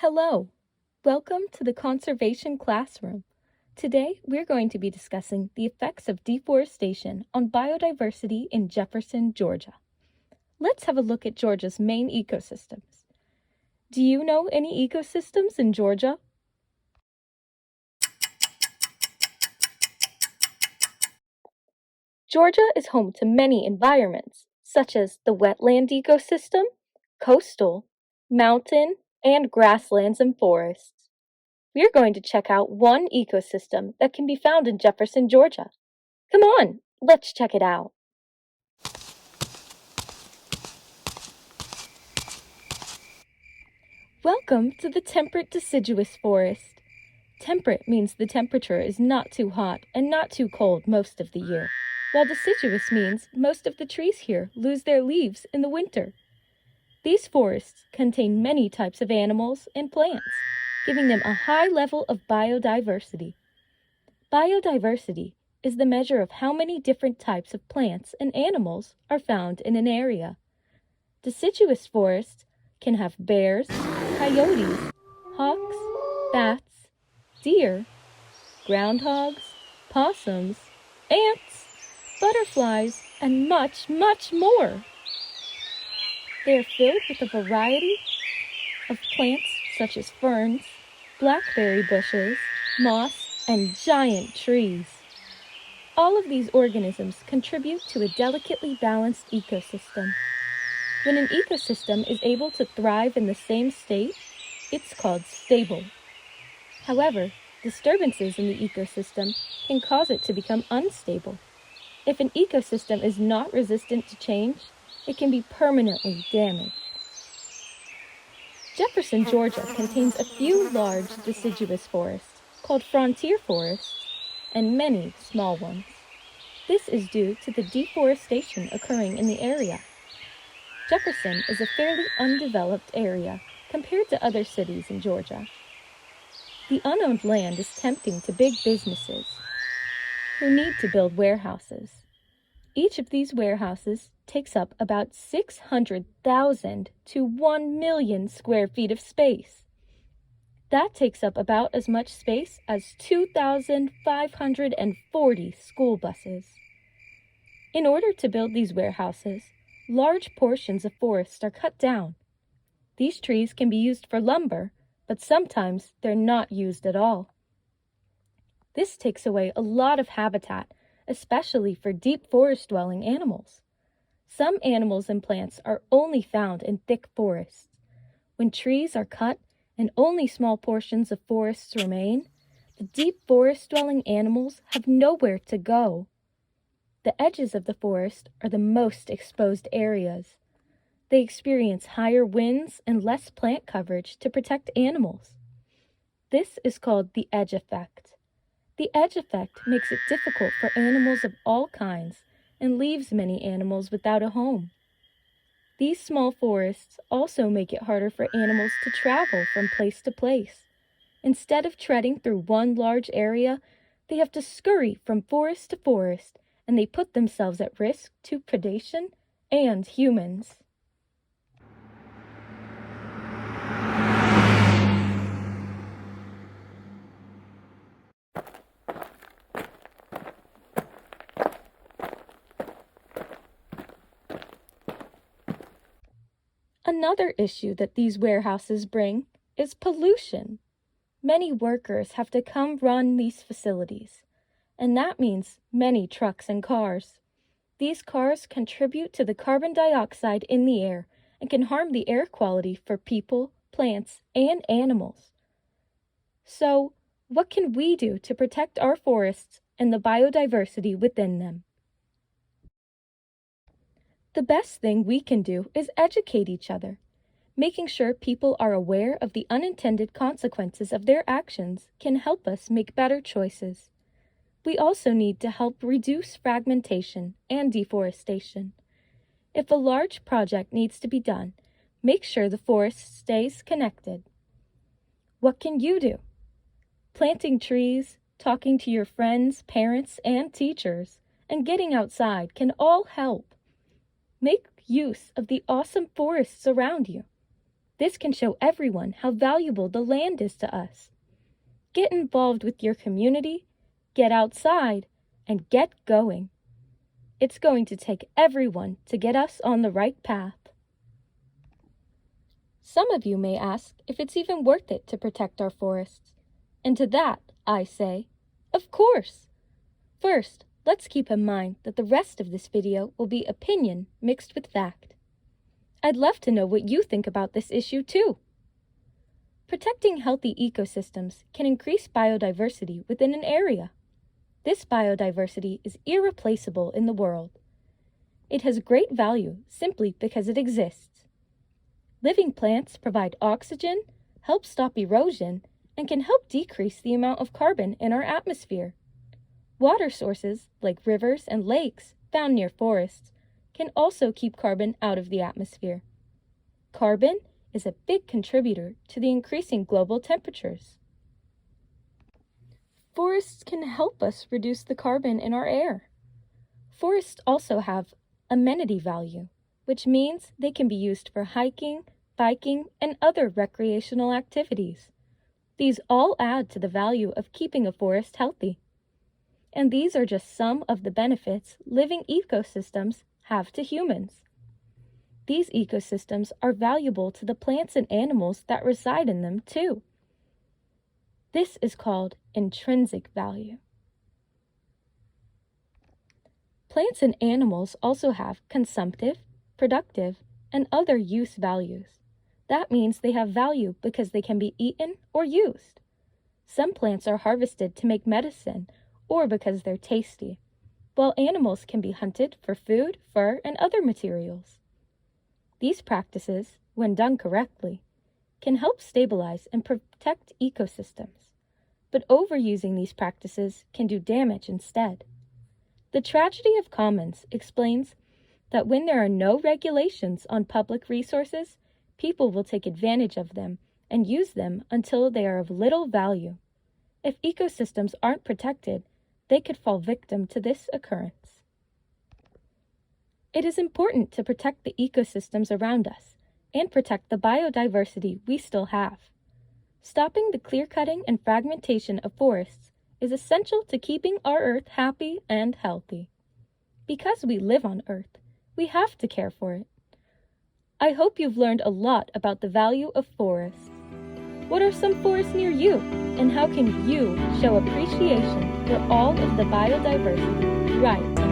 Hello, welcome to the Conservation Classroom. Today we're going to be discussing the effects of deforestation on biodiversity in Jefferson, Georgia. Let's have a look at Georgia's main ecosystems. Do you know any ecosystems in Georgia? Georgia is home to many environments, such as the wetland ecosystem, coastal, mountain, and grasslands and forests. We're going to check out one ecosystem that can be found in Jefferson, Georgia. Come on, let's check it out. Welcome to the temperate deciduous forest. Temperate means the temperature is not too hot and not too cold most of the year, while deciduous means most of the trees here lose their leaves in the winter. These forests contain many types of animals and plants, giving them a high level of biodiversity. Biodiversity is the measure of how many different types of plants and animals are found in an area. Deciduous forests can have bears, coyotes, hawks, bats, deer, groundhogs, possums, ants, butterflies, and much, much more. They are filled with a variety of plants such as ferns, blackberry bushes, moss, and giant trees. All of these organisms contribute to a delicately balanced ecosystem. When an ecosystem is able to thrive in the same state, it's called stable. However, disturbances in the ecosystem can cause it to become unstable. If an ecosystem is not resistant to change, it can be permanently damaged. Jefferson, Georgia contains a few large deciduous forests called frontier forests and many small ones. This is due to the deforestation occurring in the area. Jefferson is a fairly undeveloped area compared to other cities in Georgia. The unowned land is tempting to big businesses who need to build warehouses. Each of these warehouses takes up about 600,000 to 1 million square feet of space. That takes up about as much space as 2,540 school buses. In order to build these warehouses, large portions of forests are cut down. These trees can be used for lumber, but sometimes they're not used at all. This takes away a lot of habitat, especially for deep forest-dwelling animals. Some animals and plants are only found in thick forests. When trees are cut and only small portions of forests remain, the deep forest-dwelling animals have nowhere to go. The edges of the forest are the most exposed areas. They experience higher winds and less plant coverage to protect animals. This is called the edge effect. The edge effect makes it difficult for animals of all kinds and leaves many animals without a home. These small forests also make it harder for animals to travel from place to place. Instead of treading through one large area, they have to scurry from forest to forest, and they put themselves at risk to predation and humans. Another issue that these warehouses bring is pollution. Many workers have to come run these facilities, and that means many trucks and cars. These cars contribute to the carbon dioxide in the air and can harm the air quality for people, plants, and animals. So, what can we do to protect our forests and the biodiversity within them? The best thing we can do is educate each other. Making sure people are aware of the unintended consequences of their actions can help us make better choices. We also need to help reduce fragmentation and deforestation. If a large project needs to be done, make sure the forest stays connected. What can you do? Planting trees, talking to your friends, parents, and teachers, and getting outside can all help. Make use of the awesome forests around you. This can show everyone how valuable the land is to us. Get involved with your community, get outside, and get going. It's going to take everyone to get us on the right path. Some of you may ask if it's even worth it to protect our forests. And to that, I say, of course! First, let's keep in mind that the rest of this video will be opinion mixed with fact. I'd love to know what you think about this issue too. Protecting healthy ecosystems can increase biodiversity within an area. This biodiversity is irreplaceable in the world. It has great value simply because it exists. Living plants provide oxygen, help stop erosion, and can help decrease the amount of carbon in our atmosphere. Water sources, like rivers and lakes found near forests, can also keep carbon out of the atmosphere. Carbon is a big contributor to the increasing global temperatures. Forests can help us reduce the carbon in our air. Forests also have amenity value, which means they can be used for hiking, biking, and other recreational activities. These all add to the value of keeping a forest healthy. And these are just some of the benefits living ecosystems have to humans. These ecosystems are valuable to the plants and animals that reside in them too. This is called intrinsic value. Plants and animals also have consumptive, productive, and other use values. That means they have value because they can be eaten or used. Some plants are harvested to make medicine or because they're tasty, while animals can be hunted for food, fur, and other materials. These practices, when done correctly, can help stabilize and protect ecosystems, but overusing these practices can do damage instead. The tragedy of commons explains that when there are no regulations on public resources, people will take advantage of them and use them until they are of little value. If ecosystems aren't protected, they could fall victim to this occurrence. It is important to protect the ecosystems around us and protect the biodiversity we still have. Stopping the clear-cutting and fragmentation of forests is essential to keeping our Earth happy and healthy. Because we live on Earth, we have to care for it. I hope you've learned a lot about the value of forests. What are some forests near you, and how can you show appreciation for all of the biodiversity right